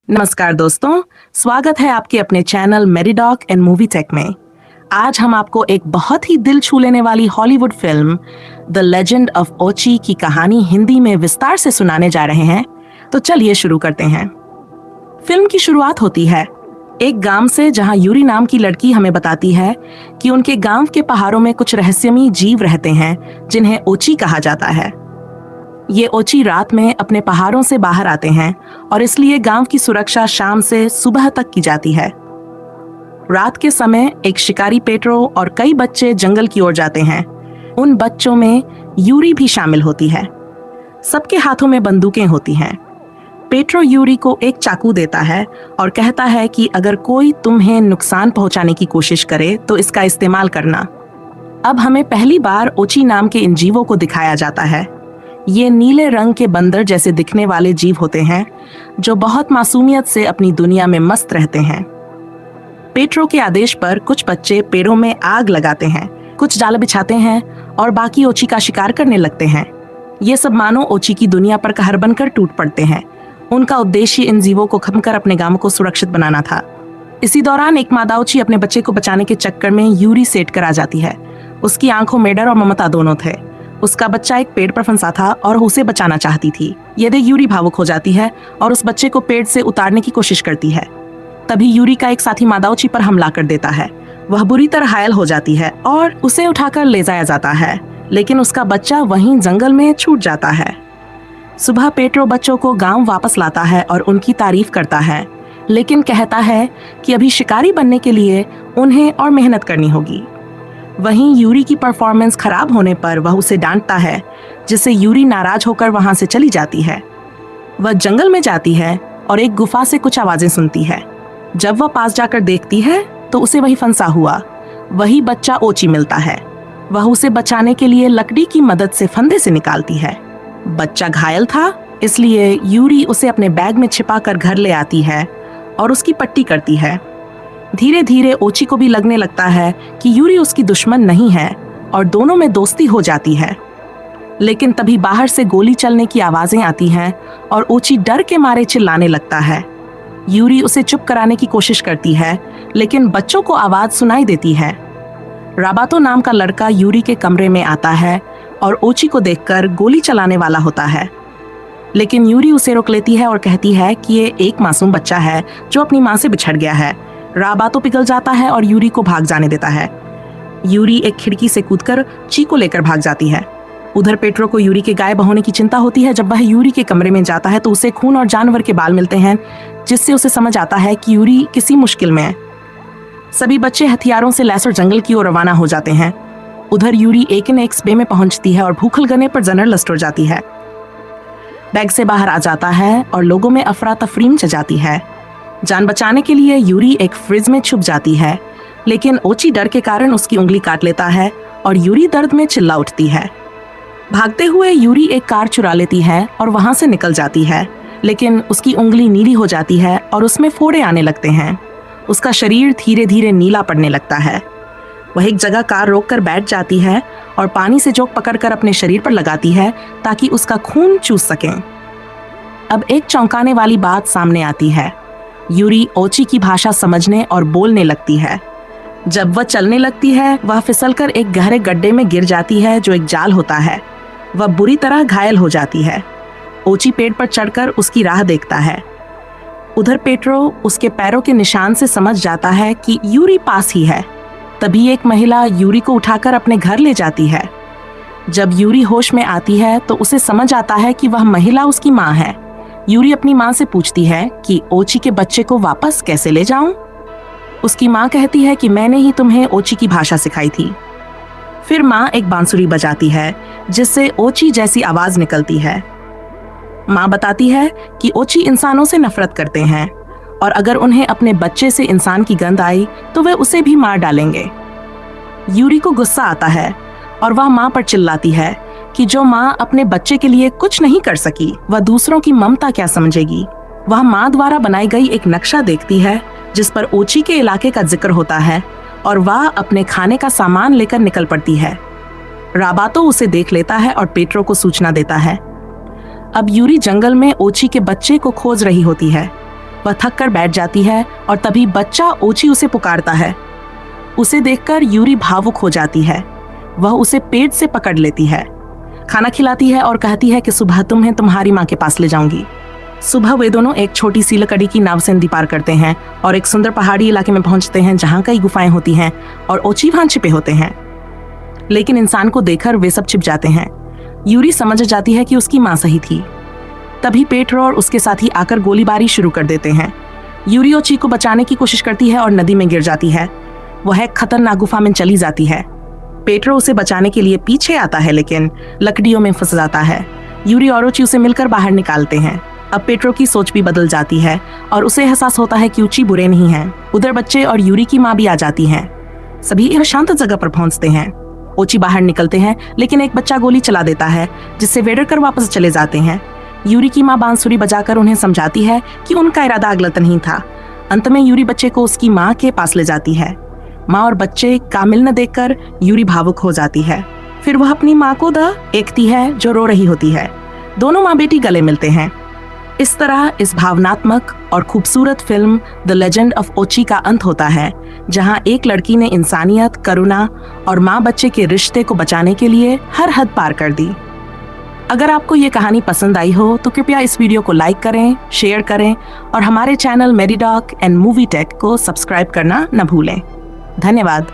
नमस्कार दोस्तों, स्वागत है आपके अपने चैनल मेरीडॉक एंड मूवी टेक में। आज हम आपको एक बहुत ही दिल छू लेने वाली Hollywood film the legend of Ochi की कहानी हिंदी में विस्तार से सुनाने जा रहे हैं। तो चलिए शुरू करते हैं। फिल्म की शुरुआत होती है एक गांव से, जहां यूरी नाम की लड़की हमें बताती है कि उनके गांव के पहाड़ों में कुछ रहस्यमयी जीव रहते हैं जिन्हें ओची कहा जाता है। ये ओची रात में अपने पहाड़ों से बाहर आते हैं और इसलिए गांव की सुरक्षा शाम से सुबह तक की जाती है। रात के समय एक शिकारी पेट्रो और कई बच्चे जंगल की ओर जाते हैं। उन बच्चों में यूरी भी शामिल होती है। सबके हाथों में बंदूकें होती हैं। पेट्रो यूरी को एक चाकू देता है और कहता है कि अगर कोई तुम्हें नुकसान पहुंचाने की कोशिश करे तो इसका इस्तेमाल करना। अब हमें पहली बार ओची नाम के इन जीवों को दिखाया जाता है। ये नीले रंग के बंदर जैसे दिखने वाले जीव होते हैं जो बहुत मासूमियत से अपनी दुनिया में मस्त रहते हैं। पेट्रो के आदेश पर कुछ बच्चे पेड़ों में आग लगाते हैं, कुछ जाल बिछाते हैं और बाकी ओची का शिकार करने लगते हैं। ये सब मानो ओची की दुनिया पर कहर बनकर टूट पड़ते हैं। उनका उद्देश्य इन जीवों को खत्म कर अपने गांव को सुरक्षित बनाना था। इसी दौरान एक मादा ओची अपने बच्चे को बचाने के चक्कर में यूरी सेट कर आ जाती है। उसकी आंखों में डर और ममता दोनों थे। उसका बच्चा एक पेड़ पर फंसा था और उसे बचाना चाहती थी। ये देख यूरी भावुक हो जाती है और उस बच्चे को पेड़ से उतारने की कोशिश करती है। तभी यूरी का एक साथी मादा ओची पर हमला कर देता है। वह बुरी तरह घायल हो जाती है और उसे उठाकर ले जाया जाता है, लेकिन उसका बच्चा वहीं जंगल में छूट जाता है। सुबह पेट्रो बच्चों को गांव वापस लाता है और उनकी तारीफ करता है, लेकिन कहता है कि अभी शिकारी बनने के लिए उन्हें और मेहनत करनी होगी। वहीं यूरी की परफॉर्मेंस खराब होने पर वह उसे डांटता है, जिससे यूरी नाराज होकर वहां से चली जाती है। वह जंगल में जाती है और एक गुफा से कुछ आवाजें सुनती है। जब वह पास जाकर देखती है तो उसे वही फंसा हुआ वही बच्चा ओची मिलता है। वह उसे बचाने के लिए लकड़ी की मदद से फंदे से निकालती है। बच्चा घायल था, इसलिए यूरी उसे अपने बैग में छिपा कर घर ले आती है और उसकी पट्टी करती है। धीरे धीरे ओची को भी लगने लगता है कि यूरी उसकी दुश्मन नहीं है और दोनों में दोस्ती हो जाती है। लेकिन तभी बाहर से गोली चलने की आवाजें आती हैं और ओची डर के मारे चिल्लाने लगता है। यूरी उसे चुप कराने की कोशिश करती है, लेकिन बच्चों को आवाज सुनाई देती है। राबातो नाम का लड़का यूरी के कमरे में आता है और ओची को देखकर गोली चलाने वाला होता है, लेकिन यूरी उसे रोक लेती है और कहती है कि ये एक मासूम बच्चा है जो अपनी मां से बिछड़ गया है। राबातो पिघल जाता है और यूरी को भाग जाने देता है। यूरी एक खिड़की से कूदकर चीको लेकर भाग जाती है। उधर पेट्रो को यूरी के गायब होने की चिंता होती है। जब वह यूरी के कमरे में जाता है तो उसे खून और जानवर के बाल मिलते हैं, जिससे उसे समझ आता है कि यूरी किसी मुश्किल में है। सभी बच्चे हथियारों से लैस और जंगल की ओर रवाना हो जाते हैं। उधर यूरी एकेनेक्स बे में पहुंचती है और भूखल गने पर जर्नलिस्ट हो जाती है। बैग से बाहर आ जाता है और लोगों में अफरा तफरीम मच जाती है। जान बचाने के लिए यूरी एक फ्रिज में छुप जाती है, लेकिन ओची डर के कारण उसकी उंगली काट लेता है और यूरी दर्द में चिल्ला उठती है। भागते हुए यूरी एक कार चुरा लेती है और वहां से निकल जाती है, लेकिन उसकी उंगली नीली हो जाती है और उसमें फोड़े आने लगते हैं। उसका शरीर धीरे धीरे नीला पड़ने लगता है। वह एक जगह कार रोककर बैठ जाती है और पानी से जोक पकड़कर अपने शरीर पर लगाती है ताकि उसका खून चूस सकें। अब एक चौंकाने वाली बात सामने आती है। यूरी ओची की भाषा समझने और बोलने लगती है। जब वह चलने लगती है, वह फिसलकर एक गहरे गड्ढे में गिर जाती है जो एक जाल होता है। वह बुरी तरह घायल हो जाती है। ओची पेड़ पर चढ़कर उसकी राह देखता है। उधर पेट्रो उसके पैरों के निशान से समझ जाता है कि यूरी पास ही है। तभी एक महिला यूरी को उठाकर अपने घर ले जाती है। जब यूरी होश में आती है तो उसे समझ आता है कि वह महिला उसकी माँ है। यूरी अपनी माँ से पूछती है कि ओची के बच्चे को वापस कैसे ले जाऊं? उसकी माँ कहती है कि मैंने ही तुम्हें ओची की भाषा सिखाई थी। फिर माँ एक बांसुरी बजाती है जिससे ओची जैसी आवाज निकलती है। माँ बताती है कि ओची इंसानों से नफरत करते हैं और अगर उन्हें अपने बच्चे से इंसान की गंध आई तो वे उसे भी मार डालेंगे। यूरी को गुस्सा आता है और वह माँ पर चिल्लाती है कि जो माँ अपने बच्चे के लिए कुछ नहीं कर सकी, वह दूसरों की ममता क्या समझेगी। वह माँ द्वारा बनाई गई एक नक्शा देखती है जिस पर ओची के इलाके का जिक्र होता है और वह अपने खाने का सामान लेकर निकल पड़ती है। राबातो उसे देख लेता है और पेट्रो को सूचना देता है। अब यूरी जंगल में ओची के बच्चे को खोज रही होती है। वह थक कर बैठ जाती है और तभी बच्चा ओची उसे पुकारता है। उसे देखकर यूरी भावुक हो जाती है। वह उसे पेट से पकड़ लेती है, खाना खिलाती है और कहती है कि सुबह तुम्हें तुम्हारी माँ के पास ले जाऊंगी। सुबह वे दोनों एक छोटी सी लकड़ी की नाव से नदी पार करते हैं और एक सुंदर पहाड़ी इलाके में पहुंचते हैं जहां कई गुफाएं होती हैं और ओची वहां छिपे होते हैं। लेकिन इंसान को देखकर वे सब छिप जाते हैं। यूरी समझ जाती है कि उसकी माँ सही थी। तभी पेट्रो और उसके साथी आकर गोलीबारी शुरू कर देते हैं। यूरी ओची को बचाने की कोशिश करती है और नदी में गिर जाती है। वह एक खतरनाक गुफा में चली जाती है। पेट्रो उसे बचाने के लिए पीछे आता है लेकिन लकड़ियों में फंस जाता है। यूरी और ओची उसे मिलकर बाहर निकालते हैं। अब पेट्रो की सोच भी बदल जाती है और उसे एहसास होता है कि ओची बुरे नहीं हैं। उधर बच्चे और यूरी की माँ भी आ जाती हैं। सभी एक शांत जगह पर पहुंचते हैं। ओची बाहर निकलते हैं लेकिन एक बच्चा गोली चला देता है जिससे वे डरकर वापस चले जाते हैं। यूरी की माँ बांसुरी बजाकर उन्हें समझाती है कि उनका इरादा गलत नहीं था। अंत में यूरी बच्चे को उसकी माँ के पास ले जाती है। माँ और बच्चे का मिलना देखकर यूरी भावुक हो जाती है। फिर वह अपनी माँ को देखती है जो रो रही होती है। दोनों माँ बेटी गले मिलते हैं। इस तरह इस भावनात्मक और खूबसूरत फिल्म द लेजेंड ऑफ ओची का अंत होता है, जहां एक लड़की ने इंसानियत, करुणा और माँ बच्चे के रिश्ते को बचाने के लिए हर हद पार कर दी। अगर आपको ये कहानी पसंद आई हो तो कृपया इस वीडियो को लाइक करें, शेयर करें और हमारे चैनल मेरीडॉक एंड मूवी टेक को सब्सक्राइब करना न भूलें। धन्यवाद।